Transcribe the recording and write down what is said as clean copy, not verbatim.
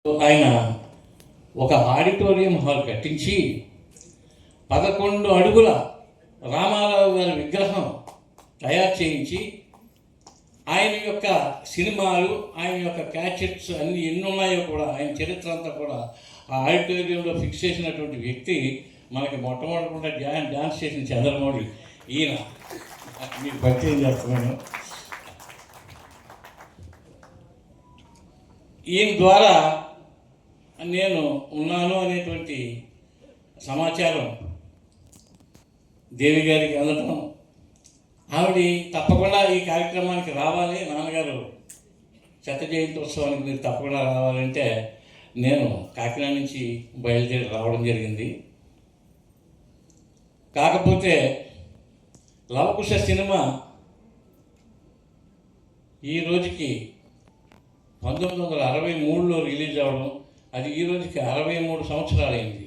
ఆయన ఒక auditorium hall కట్టించి 11 అడుగుల రామారావు గారి విగ్రహం తయారు చేయించి ఆయన యొక్క సినిమాలు, ఆయన యొక్క క్యాచెట్స్ అన్నీ ఎన్ని ఉన్నాయో కూడా, ఆయన చరిత్ర అంతా కూడా ఆ ఆడిటోరియంలో ఫిక్స్ చేసినటువంటి వ్యక్తి మనకి మొట్టమొదటి డ్యాన్స్ చేసిన చంద్రమౌళి. ఈయన మీకు పరిచయం చేస్తున్నాను. ఈయన ద్వారా నేను ఉన్నాను అనేటువంటి సమాచారం దేవి గారికి అందడం, ఆవిడ తప్పకుండా ఈ కార్యక్రమానికి రావాలి, నాన్నగారు శత జయంతోత్సవానికి మీరు తప్పకుండా రావాలంటే నేను కాకినాడ నుంచి బయలుదేరి రావడం జరిగింది. కాకపోతే లవకుశ సినిమా ఈ రోజుకి 1963లో రిలీజ్ అవ్వడం, అది ఈ రోజుకి 63 సంవత్సరాలైంది.